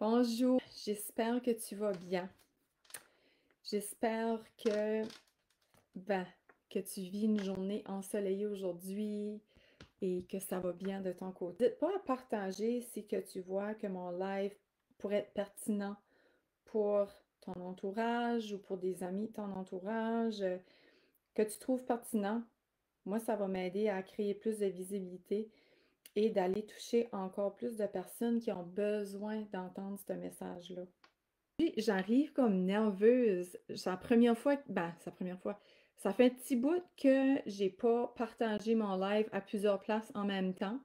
Bonjour, j'espère que tu vas bien. J'espère ben, que tu vis une journée ensoleillée aujourd'hui et que ça va bien de ton côté. N'hésite pas à partager si que tu vois que mon live pourrait être pertinent pour ton entourage ou pour des amis de ton entourage, que tu trouves pertinent. Moi, ça va m'aider à créer plus de visibilité et d'aller toucher encore plus de personnes qui ont besoin d'entendre ce message-là. Puis, j'arrive comme nerveuse. C'est la première fois, c'est la première fois. Ça fait un petit bout que j'ai pas partagé mon live à plusieurs places en même temps.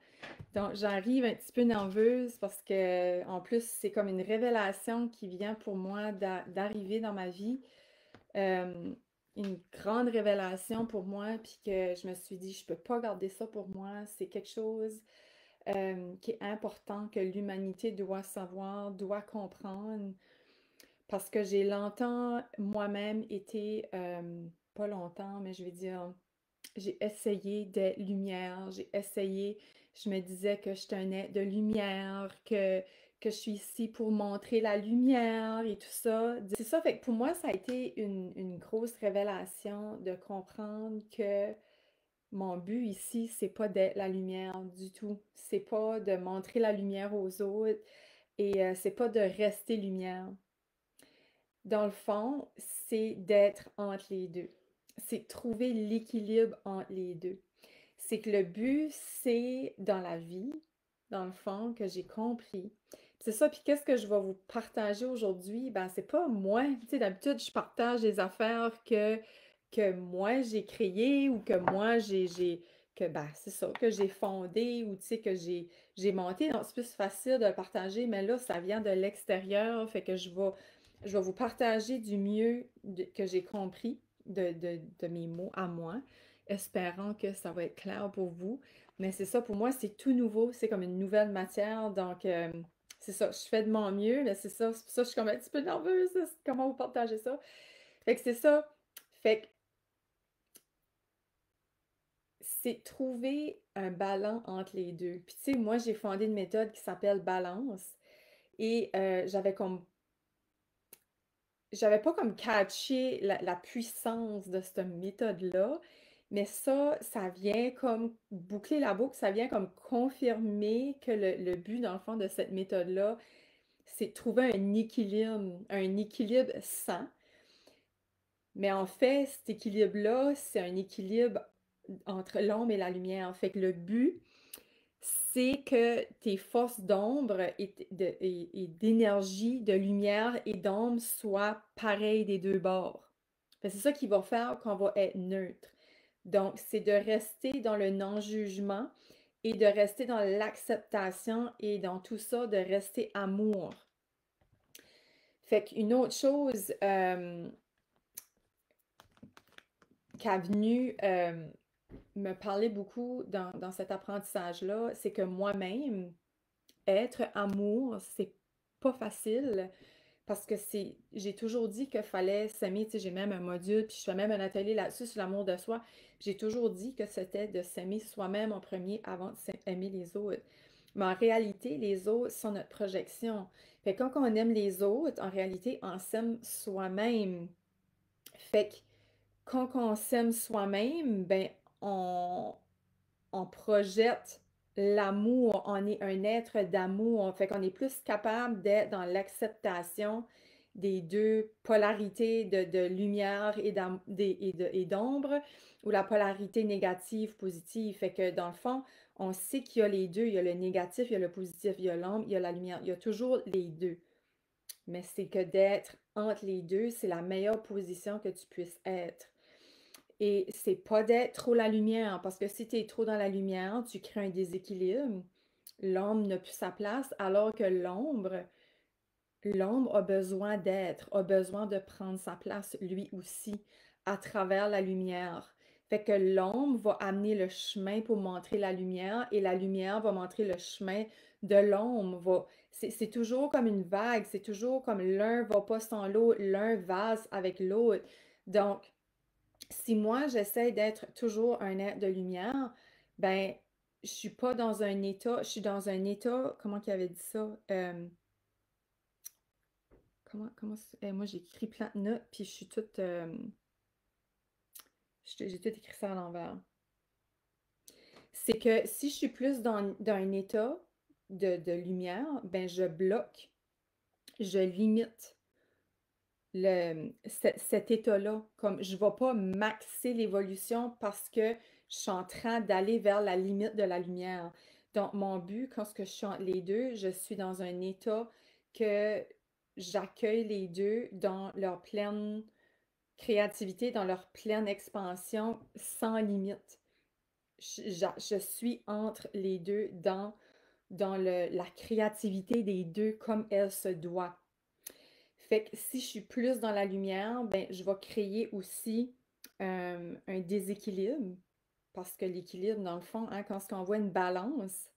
Donc, j'arrive un petit peu nerveuse parce que, en plus, c'est comme une révélation qui vient pour moi d'arriver dans ma vie. Euh, une grande révélation pour moi, puis que je me suis dit, je peux pas garder ça pour moi. C'est quelque chose qui est important, que l'humanité doit savoir, doit comprendre. Parce que j'ai longtemps moi-même été, pas longtemps, mais je vais dire, j'ai essayé des lumières, j'ai essayé, je me disais que j'étais un être de lumière, que je suis ici pour montrer la lumière et tout ça. C'est ça, fait que pour moi, ça a été une grosse révélation de comprendre que mon but ici, c'est pas d'être la lumière du tout. C'est pas de montrer la lumière aux autres et c'est pas de rester lumière. Dans le fond, c'est d'être entre les deux. C'est de trouver l'équilibre entre les deux. C'est que le but, c'est dans la vie, dans le fond, que j'ai compris. C'est ça, puis qu'est-ce que je vais vous partager aujourd'hui? Ben, c'est pas moi. Tu sais, d'habitude, je partage des affaires que moi j'ai créées ou que moi c'est ça, que j'ai fondé ou tu sais, que j'ai monté. Donc, c'est plus facile de le partager, mais là, ça vient de l'extérieur, fait que je vais vous partager du mieux que j'ai compris de mes mots à moi, espérant que ça va être clair pour vous. Mais c'est ça, pour moi, c'est tout nouveau, c'est comme une nouvelle matière, donc c'est ça, je fais de mon mieux, mais c'est pour ça que je suis comme un petit peu nerveuse, comment vous partagez ça. Fait que c'est ça, fait que c'est trouver un ballon entre les deux. Puis tu sais, moi, j'ai fondé une méthode qui s'appelle Balance, et j'avais pas comme catché la puissance de cette méthode-là, mais ça vient comme boucler la boucle, ça vient comme confirmer que le but, dans le fond, de cette méthode-là, c'est de trouver un équilibre sain. Mais en fait, cet équilibre-là, c'est un équilibre entre l'ombre et la lumière. Fait que le but, c'est que tes forces d'ombre et d'énergie, de lumière et d'ombre soient pareilles des deux bords. C'est ça qui va faire qu'on va être neutre. Donc, c'est de rester dans le non-jugement et de rester dans l'acceptation et dans tout ça, de rester amour. Fait qu'une autre chose qui a venu me parler beaucoup dans cet apprentissage-là, c'est que moi-même, être amour, c'est pas facile parce que j'ai toujours dit qu'il fallait s'aimer, tu sais, j'ai même un module, puis je fais même un atelier là-dessus sur l'amour de soi. J'ai toujours dit que c'était de s'aimer soi-même en premier avant d'aimer les autres. Mais en réalité, les autres sont notre projection. Fait que quand on aime les autres, en réalité, on s'aime soi-même. Fait que quand on s'aime soi-même, ben, on, on projette l'amour, on est un être d'amour, fait qu'on est plus capable d'être dans l'acceptation des deux polarités de lumière et d'ombre, ou la polarité négative, positive. Fait que dans le fond, on sait qu'il y a les deux, il y a le négatif, il y a le positif, il y a l'ombre, il y a la lumière, il y a toujours les deux. Mais c'est que d'être entre les deux, c'est la meilleure position que tu puisses être. Et c'est pas d'être trop la lumière, parce que si tu es trop dans la lumière, tu crées un déséquilibre. L'ombre n'a plus sa place, alors que l'ombre a besoin d'être, a besoin de prendre sa place lui aussi à travers la lumière. Fait que l'ombre va amener le chemin pour montrer la lumière et la lumière va montrer le chemin de l'ombre. C'est toujours comme une vague, c'est toujours comme l'un va pas sans l'autre, l'un vase avec l'autre. Donc, si moi j'essaie d'être toujours un être de lumière, ben je suis pas dans un état, je suis dans un état, comment qu'il avait dit ça? moi, j'ai écrit plein de notes, puis je suis toute... j'ai tout écrit ça à l'envers. C'est que si je suis plus dans un état de lumière, ben je bloque, je limite cet état-là. Comme je ne vais pas maxer l'évolution parce que je suis en train d'aller vers la limite de la lumière. Donc, mon but, quand je suis entre les deux, je suis dans un état que j'accueille les deux dans leur pleine créativité, dans leur pleine expansion, sans limite. Je suis entre les deux dans la créativité des deux comme elle se doit. Fait que si je suis plus dans la lumière, ben, je vais créer aussi un déséquilibre. Parce que l'équilibre, dans le fond, hein, quand on voit une balance,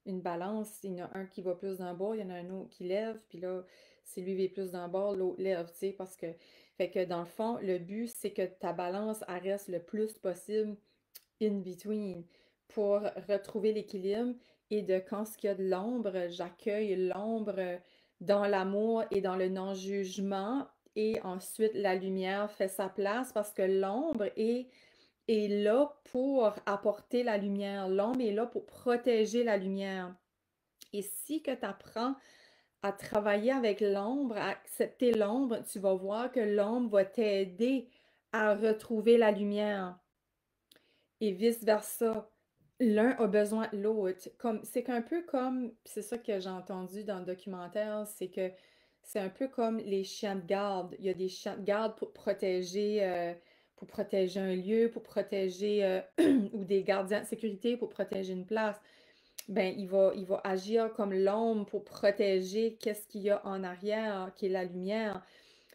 il y en a un qui va plus d'un bord, il y en a un autre qui lève, puis là, si lui va plus d'un bord, l'autre lève, tu sais, parce que, fait que dans le fond, le but, c'est que ta balance, elle reste le plus possible in between pour retrouver l'équilibre et de quand il y a de l'ombre, j'accueille l'ombre dans l'amour et dans le non-jugement et ensuite la lumière fait sa place parce que l'ombre est là pour apporter la lumière. L'ombre est là pour protéger la lumière. Et si que tu apprends à travailler avec l'ombre, à accepter l'ombre, tu vas voir que l'ombre va t'aider à retrouver la lumière et vice-versa. L'un a besoin de l'autre. C'est un peu comme, c'est ça que j'ai entendu dans le documentaire, c'est que c'est un peu comme les chiens de garde. Il y a des chiens de garde pour protéger un lieu, pour protéger, ou des gardiens de sécurité pour protéger une place. Ben, il va agir comme l'ombre pour protéger qu'est-ce qu'il y a en arrière, qui est la lumière.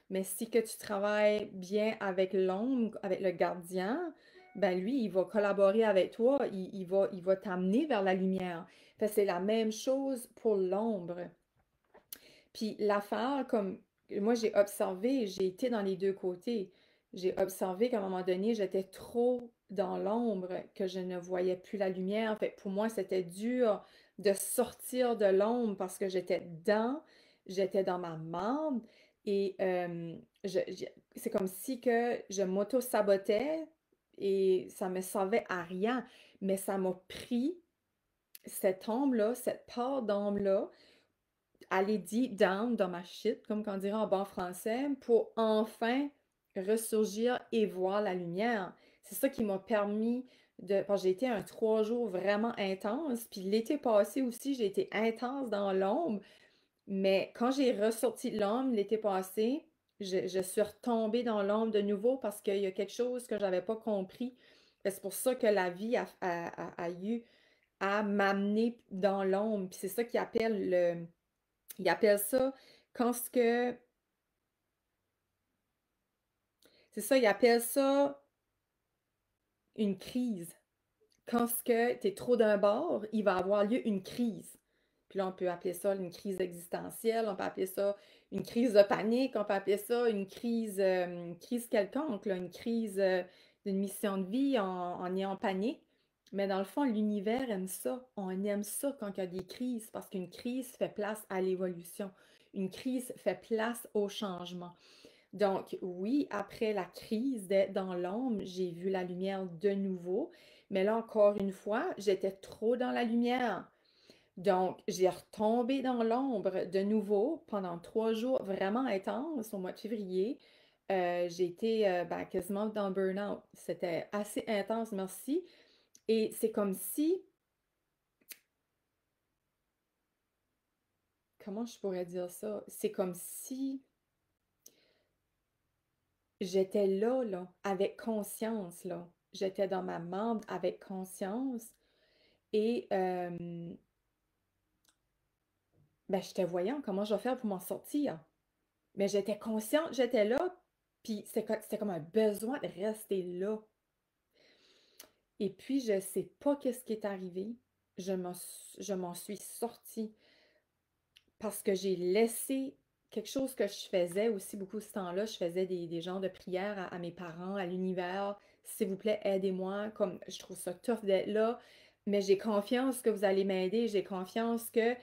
Mais si que tu travailles bien avec l'ombre, avec le gardien, ben lui, il va collaborer avec toi, il va t'amener vers la lumière. Fait que c'est la même chose pour l'ombre. Puis l'affaire, comme moi j'ai observé, j'ai été dans les deux côtés. J'ai observé qu'à un moment donné, j'étais trop dans l'ombre, que je ne voyais plus la lumière. Fait que pour moi, c'était dur de sortir de l'ombre parce que j'étais dans ma marde et c'est comme si que je m'auto-sabotais et ça me servait à rien. Mais ça m'a pris cette ombre-là, cette part d'ombre-là aller deep down dans ma shit, comme on dirait en bon français, pour enfin ressurgir et voir la lumière. C'est ça qui m'a permis de... Parce que j'ai été un 3 jours vraiment intense, puis l'été passé aussi, j'ai été intense dans l'ombre, mais quand j'ai ressorti de l'ombre l'été passé, je suis retombée dans l'ombre de nouveau parce qu'il y a quelque chose que j'avais pas compris. C'est pour ça que la vie a eu à m'amener dans l'ombre. Puis c'est ça qu'ils appellent il appelle ça quand ce que. C'est ça, il appelle ça une crise. Quand ce que tu es trop d'un bord, il va avoir lieu une crise. Puis là, on peut appeler ça une crise existentielle, on peut appeler ça une crise de panique, on peut appeler ça une crise quelconque, là, une crise d'une mission de vie en ayant panique. Mais dans le fond, l'univers aime ça. On aime ça quand il y a des crises, parce qu'une crise fait place à l'évolution. Une crise fait place au changement. Donc oui, après la crise d'être dans l'ombre, j'ai vu la lumière de nouveau. Mais là, encore une fois, j'étais trop dans la lumière. Donc, j'ai retombé dans l'ombre de nouveau pendant 3 jours vraiment intenses au mois de février. J'ai été ben, quasiment dans le burn-out. C'était assez intense, merci. Et c'est comme si, comment je pourrais dire ça? C'est comme si j'étais là, avec conscience, là. J'étais dans ma membre avec conscience et ben, j'étais voyant comment je vais faire pour m'en sortir. Mais j'étais consciente, j'étais là, puis c'était comme un besoin de rester là. Et puis, je sais pas qu'est-ce qui est arrivé. Je m'en suis sortie parce que j'ai laissé quelque chose que je faisais aussi beaucoup ce temps-là. Je faisais des genres de prières à mes parents, à l'univers. S'il vous plaît, aidez-moi. Comme je trouve ça tough d'être là, mais j'ai confiance que vous allez m'aider. J'ai confiance que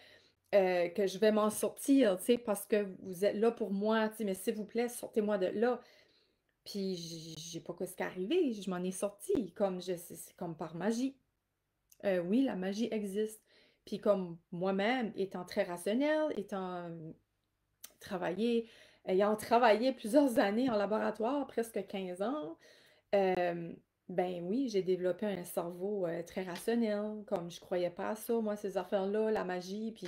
que je vais m'en sortir, tu sais, parce que vous êtes là pour moi, tu sais, mais s'il vous plaît, sortez-moi de là. Puis j'ai pas quoi ce qui est arrivé, je m'en ai sortie, comme c'est comme par magie. Oui, la magie existe. Puis comme moi-même, étant très rationnelle, travaillé, ayant travaillé plusieurs années en laboratoire, presque 15 ans, euh, ben oui, j'ai développé un cerveau très rationnel, comme je croyais pas à ça, moi, ces affaires-là, la magie, puis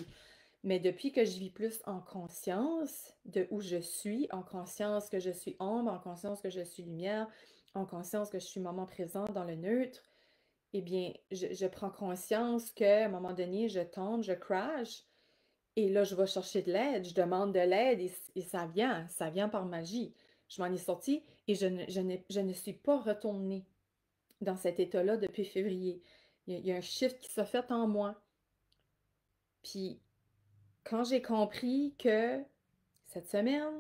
mais depuis que je vis plus en conscience de où je suis, en conscience que je suis ombre, en conscience que je suis lumière, en conscience que je suis moment présent dans le neutre, eh bien, je prends conscience qu'à un moment donné, je tombe, je crash, et là, je vais chercher de l'aide, je demande de l'aide, et ça vient par magie. Je m'en ai sortie et je ne suis pas retournée dans cet état-là depuis février. Il y a un shift qui s'est fait en moi. Puis, quand j'ai compris que cette semaine,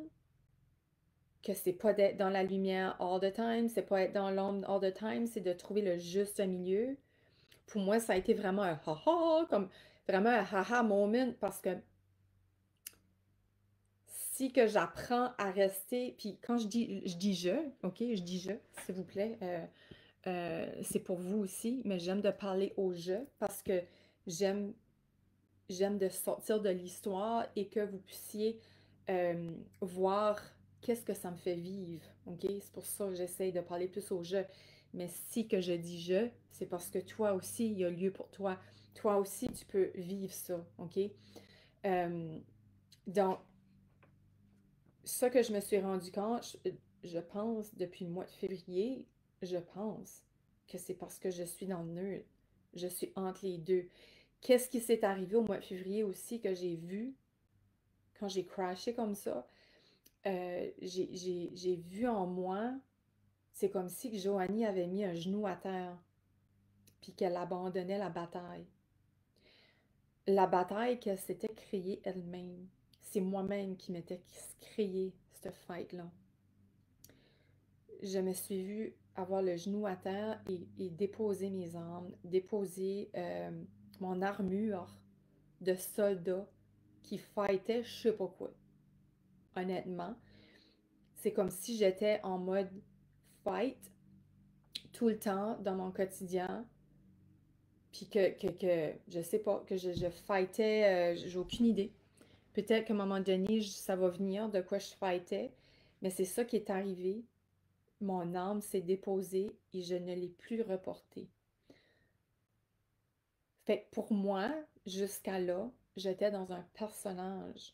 que c'est pas d'être dans la lumière all the time, c'est pas être dans l'ombre all the time, c'est de trouver le juste milieu. Pour moi, ça a été vraiment un ha-ha, comme vraiment un ha-ha moment, parce que si que j'apprends à rester, puis quand je dis je, ok, je dis je, s'il vous plaît, c'est pour vous aussi, mais j'aime de parler au je parce que j'aime j'aime de sortir de l'histoire et que vous puissiez voir qu'est-ce que ça me fait vivre, ok? C'est pour ça que j'essaye de parler plus au je. Mais si que je dis je, c'est parce que toi aussi, il y a lieu pour toi. Toi aussi, tu peux vivre ça, ok? Euh, donc, ça que je me suis rendu compte, je pense, depuis le mois de février, je pense que c'est parce que je suis dans le neutre. Je suis entre les deux. Qu'est-ce qui s'est arrivé au mois de février aussi que j'ai vu quand j'ai crashé comme ça? J'ai vu en moi, c'est comme si que Joanie avait mis un genou à terre, puis qu'elle abandonnait la bataille. La bataille qu'elle s'était créée elle-même. C'est moi-même qui m'étais créé cette fight-là. Je me suis vue avoir le genou à terre et déposer mes armes, déposer mon armure de soldat qui fightait je sais pas quoi. Honnêtement, c'est comme si j'étais en mode fight tout le temps dans mon quotidien, puis que je sais pas, que je fightais, j'ai aucune idée. Peut-être qu'à un moment donné, ça va venir de quoi je fightais, mais c'est ça qui est arrivé. Mon âme s'est déposée et je ne l'ai plus reportée. Fait que pour moi, jusqu'à là, j'étais dans un personnage.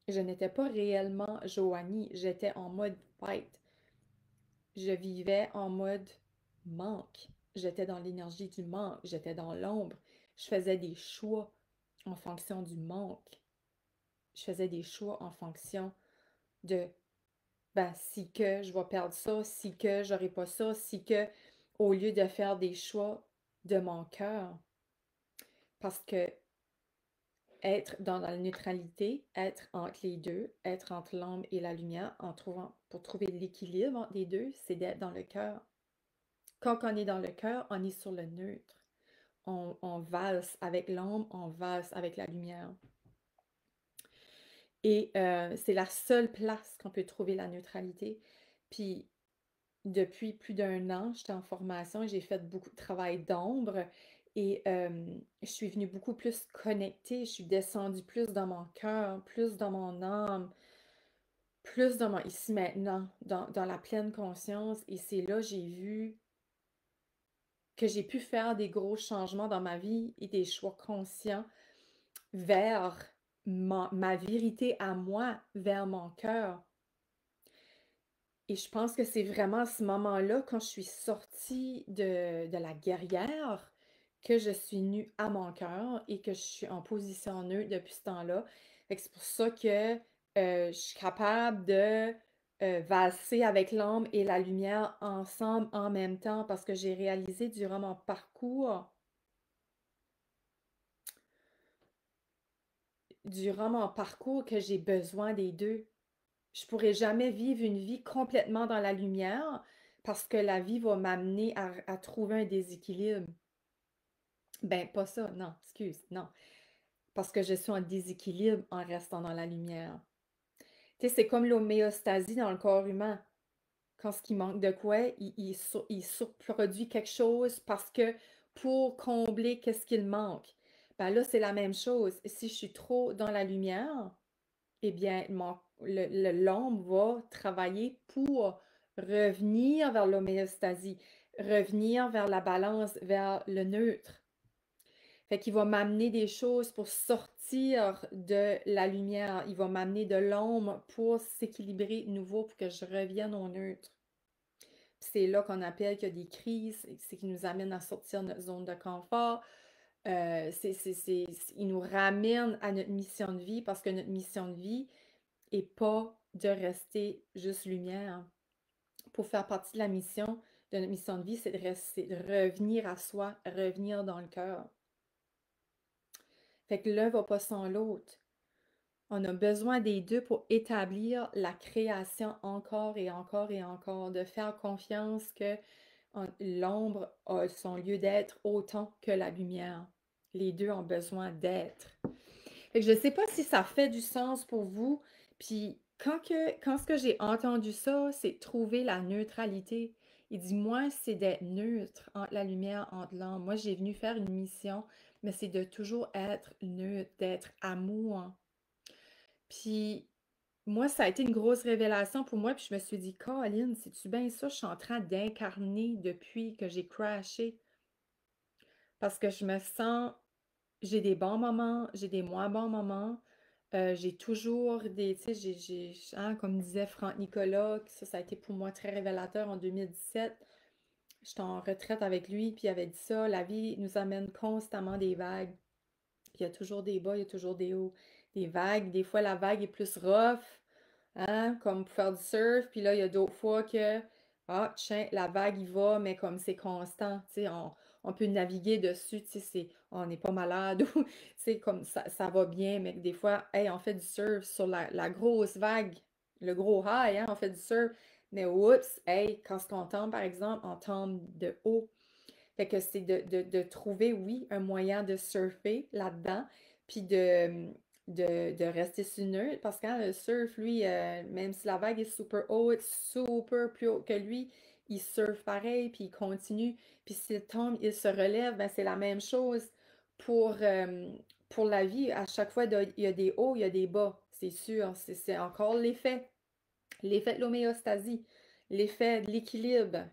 Je n'étais pas réellement Joanie, j'étais en mode fight. Je vivais en mode manque. J'étais dans l'énergie du manque, j'étais dans l'ombre. Je faisais des choix en fonction du manque. Je faisais des choix en fonction de, ben, si que je vais perdre ça, si que j'aurai pas ça, si que, au lieu de faire des choix de mon cœur, parce que être dans la neutralité, être entre les deux, être entre l'ombre et la lumière, pour trouver l'équilibre entre les deux, c'est d'être dans le cœur. Quand on est dans le cœur, on est sur le neutre. On valse avec l'ombre, on valse avec la lumière. Et c'est la seule place qu'on peut trouver la neutralité. Puis depuis plus d'un an, j'étais en formation et j'ai fait beaucoup de travail d'ombre et je suis venue beaucoup plus connectée, je suis descendue plus dans mon cœur, plus dans mon âme, plus dans mon ici maintenant, dans la pleine conscience. Et c'est là que j'ai vu que j'ai pu faire des gros changements dans ma vie et des choix conscients vers ma vérité à moi, vers mon cœur. Et je pense que c'est vraiment à ce moment-là, quand je suis sortie de la guerrière, que je suis nue à mon cœur et que je suis en position neutre depuis ce temps-là. Fait que c'est pour ça que je suis capable de valser avec l'ombre et la lumière ensemble en même temps parce que j'ai réalisé durant mon parcours que j'ai besoin des deux. Je pourrais jamais vivre une vie complètement dans la lumière parce que la vie va m'amener à trouver un déséquilibre. Ben, pas ça, non, excuse, non. parce que je suis en déséquilibre en restant dans la lumière. Tu sais, c'est comme l'homéostasie dans le corps humain. Quand ce qui manque de quoi, il surproduit quelque chose parce que pour combler qu'est-ce qu'il manque. Ben là, c'est la même chose. Si je suis trop dans la lumière, eh bien, l'ombre va travailler pour revenir vers l'homéostasie, revenir vers la balance, vers le neutre. Fait qu'il va m'amener des choses pour sortir de la lumière. Il va m'amener de l'ombre pour s'équilibrer nouveau, pour que je revienne au neutre. C'est là qu'on appelle qu'il y a des crises, c'est qui nous amène à sortir de notre zone de confort. Il nous ramène à notre mission de vie parce que notre mission de vie n'est pas de rester juste lumière. Pour faire partie de la mission, de notre mission de vie, c'est de revenir à soi, revenir dans le cœur. Fait que l'un va pas sans l'autre. On a besoin des deux pour établir la création encore et encore et encore, de faire confiance que l'ombre a son lieu d'être autant que la lumière. Les deux ont besoin d'être. Fait que je ne sais pas si ça fait du sens pour vous. Puis quand ce que j'ai entendu ça, c'est trouver la neutralité. Il dit, moi, c'est d'être neutre entre la lumière, entre l'ombre. Moi, j'ai venu faire une mission, mais c'est de toujours être neutre, d'être amour. Puis moi, ça a été une grosse révélation pour moi. Puis je me suis dit, Colin, c'est-tu bien ça? Je suis en train d'incarner depuis que j'ai crashé. Parce que je me sens, j'ai des bons moments, j'ai des moins bons moments. J'ai toujours des, tu sais, comme disait Franck Nicolas, ça a été pour moi très révélateur en 2017. J'étais en retraite avec lui, puis il avait dit ça, la vie nous amène constamment des vagues. Puis il y a toujours des bas, il y a toujours des hauts, des vagues. Des fois, la vague est plus rough, hein, comme pour faire du surf. Puis là, il y a d'autres fois que, ah, tiens, la vague y va, mais comme c'est constant, tu sais, on peut naviguer dessus, tu sais, on n'est pas malade ou, tu sais, comme ça va bien, mais des fois, hey, on fait du surf sur la grosse vague, le gros high, hein, on fait du surf, mais oups, hey, quand on tombe, par exemple, on tombe de haut. Fait que c'est de trouver, oui, un moyen de surfer là-dedans, puis de rester sur neutre, parce que quand le surf, lui, même si la vague est super haute, super plus haut que lui, il surfe pareil, puis il continue, puis s'il tombe, il se relève, ben c'est la même chose pour, euh, pour la vie. À chaque fois, il y a des hauts, il y a des bas, c'est sûr, c'est encore l'effet de l'homéostasie, l'effet de l'équilibre.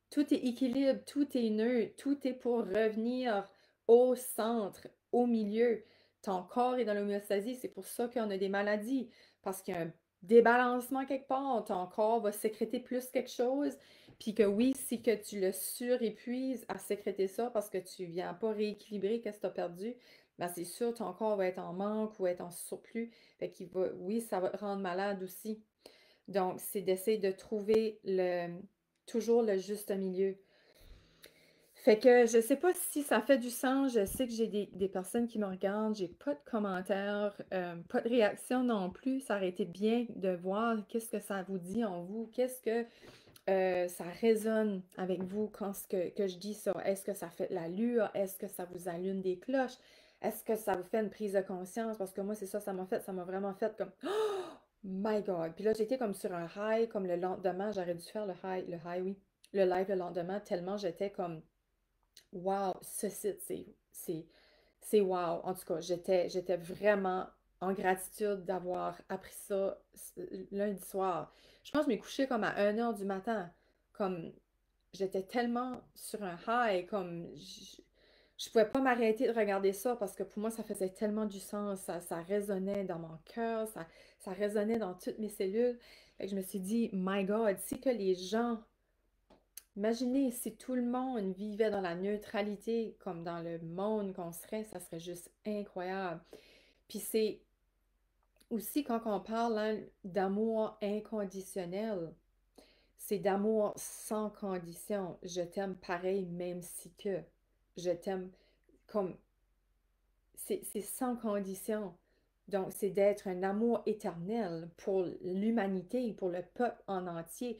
Tout est équilibre, tout est neutre, tout est pour revenir au centre, au milieu. Ton corps est dans l'homéostasie, c'est pour ça qu'on a des maladies, parce qu'il y a un débalancement quelque part, ton corps va sécréter plus quelque chose, puis que oui, si que tu le surépuises à sécréter ça parce que tu viens pas rééquilibrer qu'est-ce que tu as perdu, ben c'est sûr, ton corps va être en manque ou être en surplus, fait qu'il va, oui, ça va te rendre malade aussi. Donc, c'est d'essayer de trouver toujours le juste milieu. Fait que je sais pas si ça fait du sens. Je sais que j'ai des personnes qui me regardent. J'ai pas de commentaires, pas de réaction non plus. Ça aurait été bien de voir qu'est-ce que ça vous dit en vous. Qu'est-ce que ça résonne avec vous quand que je dis ça. Est-ce que ça fait de l'allure? Est-ce que ça vous allume des cloches? Est-ce que ça vous fait une prise de conscience? Parce que moi, c'est ça, ça m'a fait. Ça m'a vraiment fait comme Oh my God! Puis là, j'étais comme sur un high, comme le lendemain. J'aurais dû faire le high, oui. Le live le lendemain, tellement j'étais comme wow, ce site, c'est wow. En tout cas, j'étais vraiment en gratitude d'avoir appris ça lundi soir. Je pense que je m'ai couchée comme à 1 heure du matin. Comme j'étais tellement sur un high, comme je pouvais pas m'arrêter de regarder ça parce que pour moi, ça faisait tellement du sens. Ça résonnait dans mon cœur, ça résonnait dans toutes mes cellules. Fait que je me suis dit, my God, si que les gens imaginez si tout le monde vivait dans la neutralité comme dans le monde qu'on serait, ça serait juste incroyable. Puis c'est aussi quand on parle hein, d'amour inconditionnel, c'est d'amour sans condition. Je t'aime pareil même si que je t'aime comme c'est sans condition. Donc c'est d'être un amour éternel pour l'humanité, pour le peuple en entier.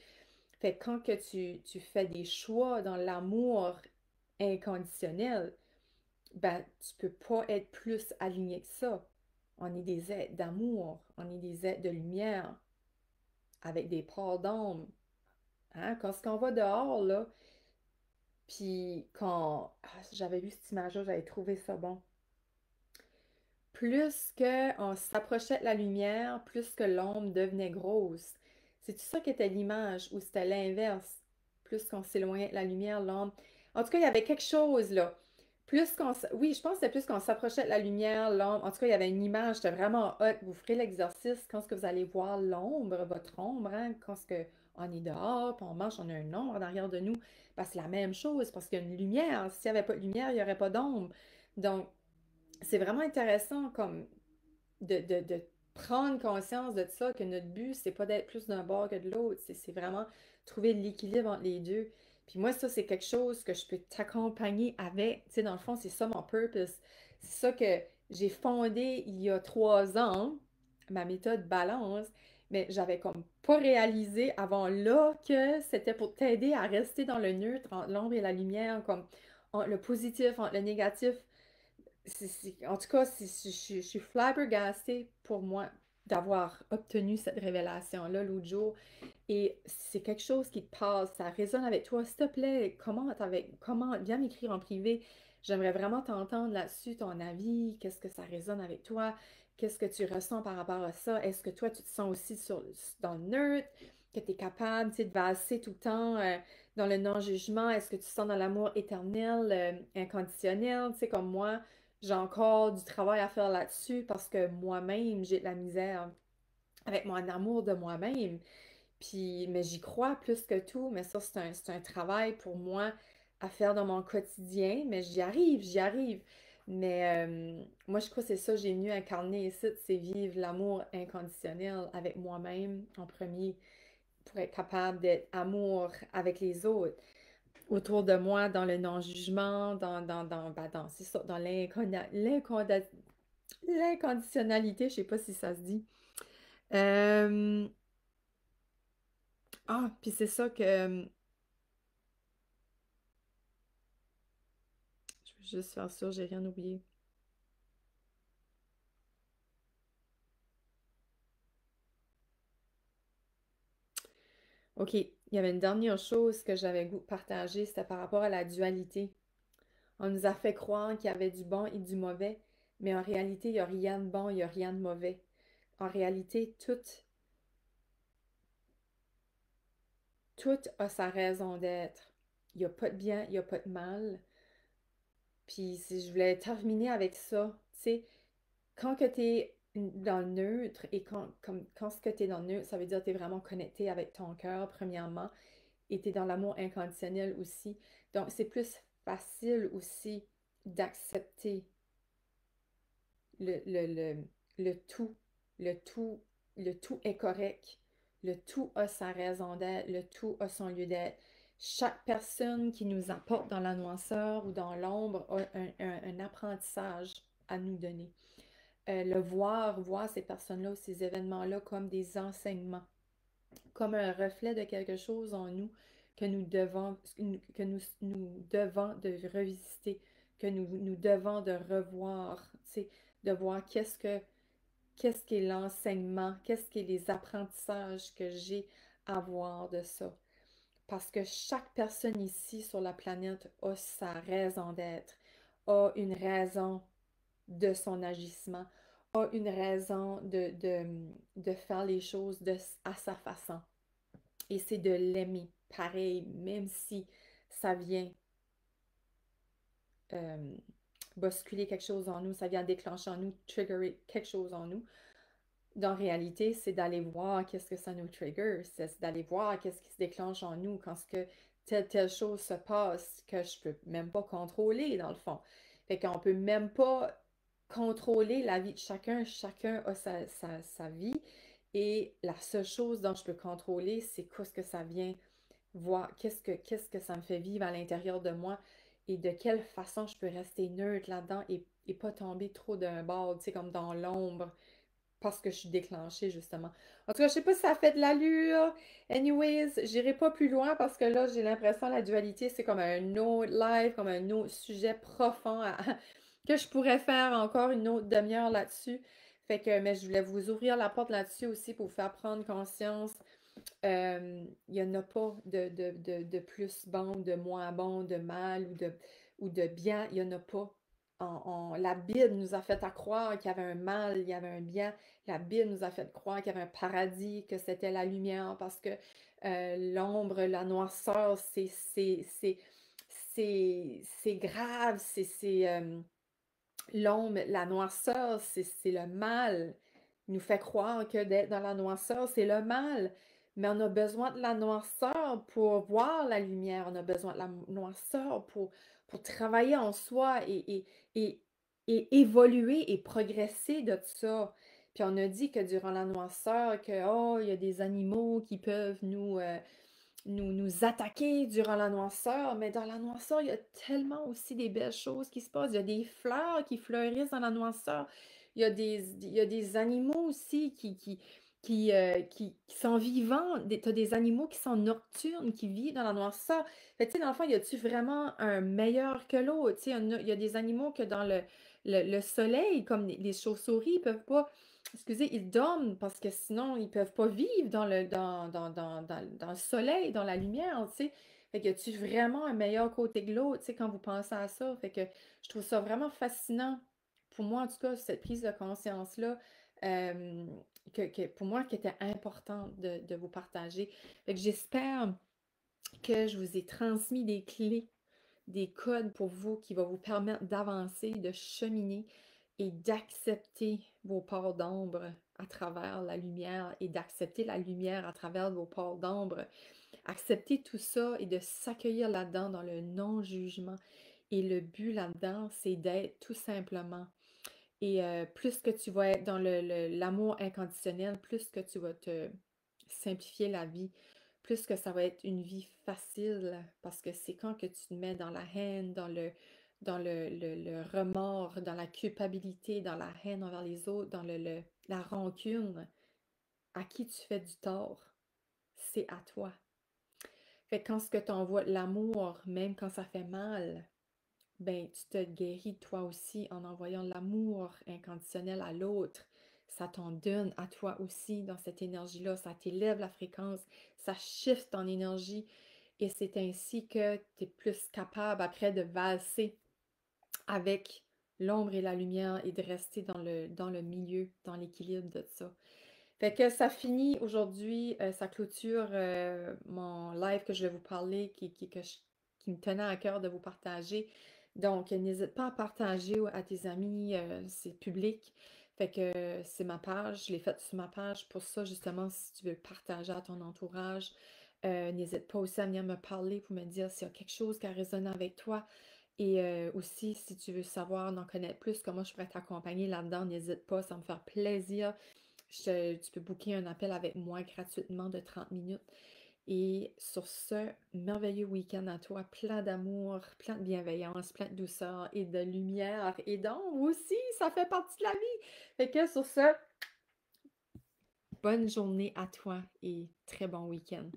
Fait que quand que tu fais des choix dans l'amour inconditionnel, ben, tu peux pas être plus aligné que ça. On est des êtres d'amour, on est des êtres de lumière, avec des parts d'ombre. Hein? Quand on va dehors, là, puis quand j'avais vu cette image-là, j'avais trouvé ça bon. Plus qu'on s'approchait de la lumière, plus que l'ombre devenait grosse. C'est tout ça qui était l'image, ou c'était l'inverse. Plus qu'on s'éloignait de la lumière, l'ombre. En tout cas, il y avait quelque chose là. Oui, je pense que c'était plus qu'on s'approchait de la lumière, l'ombre. En tout cas, il y avait une image, c'était vraiment hot. Vous ferez l'exercice quand ce que vous allez voir l'ombre, votre ombre, hein, quand ce que on est dehors, puis on marche, on a une ombre en arrière de nous. Ben, c'est la même chose, parce qu'il y a une lumière. S'il n'y avait pas de lumière, il n'y aurait pas d'ombre. Donc, c'est vraiment intéressant comme de prendre conscience de ça, que notre but, c'est pas d'être plus d'un bord que de l'autre, c'est vraiment trouver l'équilibre entre les deux. Puis moi, ça, c'est quelque chose que je peux t'accompagner avec. Tu sais, dans le fond, c'est ça mon purpose. C'est ça que j'ai fondé il y a 3 ans, ma méthode balance, mais j'avais comme pas réalisé avant là que c'était pour t'aider à rester dans le neutre entre l'ombre et la lumière, comme entre le positif, entre le négatif. En tout cas, je suis flabbergastée pour moi d'avoir obtenu cette révélation-là l'autre jour. Et c'est quelque chose qui te passe, ça résonne avec toi. S'il te plaît, viens m'écrire en privé. J'aimerais vraiment t'entendre là-dessus, ton avis, qu'est-ce que ça résonne avec toi, qu'est-ce que tu ressens par rapport à ça. Est-ce que toi, tu te sens aussi dans le neutre, que tu es capable, tu sais, de vasser tout le temps dans le non-jugement? Est-ce que tu te sens dans l'amour éternel, inconditionnel? Tu sais, comme moi, j'ai encore du travail à faire là-dessus parce que moi-même, j'ai de la misère avec mon amour de moi-même. Puis, mais j'y crois plus que tout, mais ça, c'est un travail pour moi à faire dans mon quotidien, mais j'y arrive, j'y arrive. Mais moi, je crois que c'est ça, j'ai venu incarner ici, c'est vivre l'amour inconditionnel avec moi-même en premier, pour être capable d'être amour avec les autres, autour de moi, dans le non-jugement, c'est ça, dans l'inconditionnalité, je sais pas si ça se dit. Euh, puis c'est ça que je veux juste faire sûr, j'ai rien oublié. OK, il y avait une dernière chose que j'avais goût de partager, c'était par rapport à la dualité. On nous a fait croire qu'il y avait du bon et du mauvais, mais en réalité, il n'y a rien de bon, il n'y a rien de mauvais. En réalité, tout a sa raison d'être. Il n'y a pas de bien, il n'y a pas de mal. Puis si je voulais terminer avec ça, tu sais, quand que tu es dans le neutre et quand ce que tu es dans le neutre, ça veut dire que tu es vraiment connecté avec ton cœur, premièrement, et tu es dans l'amour inconditionnel aussi. Donc, c'est plus facile aussi d'accepter le, le, le, le tout. Le tout, le tout est correct. Le tout a sa raison d'être. Le tout a son lieu d'être. Chaque personne qui nous apporte dans la noirceur ou dans l'ombre a un apprentissage à nous donner. Voir ces personnes-là ou ces événements-là comme des enseignements, comme un reflet de quelque chose en nous que nous devons de revisiter, que nous devons de revoir, tu sais, de voir qu'est-ce qu'est l'enseignement, qu'est-ce qu'est les apprentissages que j'ai à voir de ça. Parce que chaque personne ici sur la planète a sa raison d'être, a une raison de son agissement, a une raison de faire les choses à sa façon. Et c'est de l'aimer pareil, même si ça vient euh, bousculer quelque chose en nous, ça vient déclencher en nous, triggerer quelque chose en nous. Dans réalité, c'est d'aller voir qu'est-ce que ça nous trigger, c'est d'aller voir qu'est-ce qui se déclenche en nous quand ce que telle chose se passe que je peux même pas contrôler dans le fond. Fait qu'on peut même pas contrôler la vie de chacun. Chacun a sa vie. Et la seule chose dont je peux contrôler, c'est qu'est-ce que ça vient voir, qu'est-ce que ça me fait vivre à l'intérieur de moi et de quelle façon je peux rester neutre là-dedans et pas tomber trop d'un bord, tu sais, comme dans l'ombre parce que je suis déclenchée, justement. En tout cas, je sais pas si ça fait de l'allure. Anyways, j'irai pas plus loin parce que là, j'ai l'impression que la dualité, c'est comme un autre live, comme un autre sujet profond que je pourrais faire encore une autre demi-heure là-dessus. Fait que, mais je voulais vous ouvrir la porte là-dessus aussi pour vous faire prendre conscience. Il n'y en a pas de plus bon, de moins bon, de mal ou de bien. Il n'y en a pas. La Bible nous a fait à croire qu'il y avait un mal, il y avait un bien. La Bible nous a fait croire qu'il y avait un paradis, que c'était la lumière, parce que l'ombre, la noirceur, c'est grave, l'ombre, la noirceur, c'est le mal. Il nous fait croire que d'être dans la noirceur, c'est le mal. Mais on a besoin de la noirceur pour voir la lumière. On a besoin de la noirceur pour travailler en soi et, et évoluer et progresser de ça. Puis on a dit que durant la noirceur, que oh, il y a des animaux qui peuvent nous attaquer durant la noirceur, mais dans la noirceur, il y a tellement aussi des belles choses qui se passent. Il y a des fleurs qui fleurissent dans la noirceur. Il y a des animaux aussi qui sont vivants. Tu as des animaux qui sont nocturnes, qui vivent dans la noirceur. Fait que, tu sais, dans le fond, y a-tu vraiment un meilleur que l'autre? Tu sais, il y a des animaux que dans le soleil, comme les chauves-souris, ils peuvent pas. Excusez, ils dorment parce que sinon, ils peuvent pas vivre dans le soleil, dans la lumière, tu sais. Fait que, y a-tu vraiment un meilleur côté que l'autre, tu sais, quand vous pensez à ça? Fait que je trouve ça vraiment fascinant. Pour moi, en tout cas, cette prise de conscience-là, euh, pour moi, qui était importante de vous partager. Fait que j'espère que je vous ai transmis des clés, des codes pour vous qui vont vous permettre d'avancer, de cheminer et d'accepter vos parts d'ombre à travers la lumière et d'accepter la lumière à travers vos parts d'ombre. Accepter tout ça et de s'accueillir là-dedans dans le non-jugement. Et le but là-dedans, c'est d'être tout simplement. Et plus que tu vas être dans l'amour inconditionnel, plus que tu vas te simplifier la vie, plus que ça va être une vie facile, parce que c'est quand que tu te mets dans la haine, dans le remords, dans la culpabilité, dans la haine envers les autres, dans la rancune, à qui tu fais du tort, c'est à toi. Fait que quand ce que tu envoies de l'amour, même quand ça fait mal, ben tu te guéris toi aussi en envoyant l'amour inconditionnel à l'autre. Ça t'en donne à toi aussi dans cette énergie-là. Ça t'élève la fréquence, ça shift ton énergie et c'est ainsi que tu es plus capable après de valser avec l'ombre et la lumière et de rester dans le milieu, dans l'équilibre de ça. Fait que ça finit aujourd'hui, ça clôture mon live que je vais vous parler, qui me tenait à cœur de vous partager. Donc, n'hésite pas à partager à tes amis, c'est public. Fait que c'est ma page, je l'ai faite sur ma page pour ça, justement, si tu veux le partager à ton entourage. N'hésite pas aussi à venir me parler pour me dire s'il y a quelque chose qui a résonné avec toi. Et aussi, si tu veux savoir, en connaître plus, comment je pourrais t'accompagner là-dedans, n'hésite pas, ça me fait plaisir. Tu peux booker un appel avec moi gratuitement de 30 minutes. Et sur ce merveilleux week-end à toi, plein d'amour, plein de bienveillance, plein de douceur et de lumière. Et donc, aussi, ça fait partie de la vie. Fait que sur ce, bonne journée à toi et très bon week-end.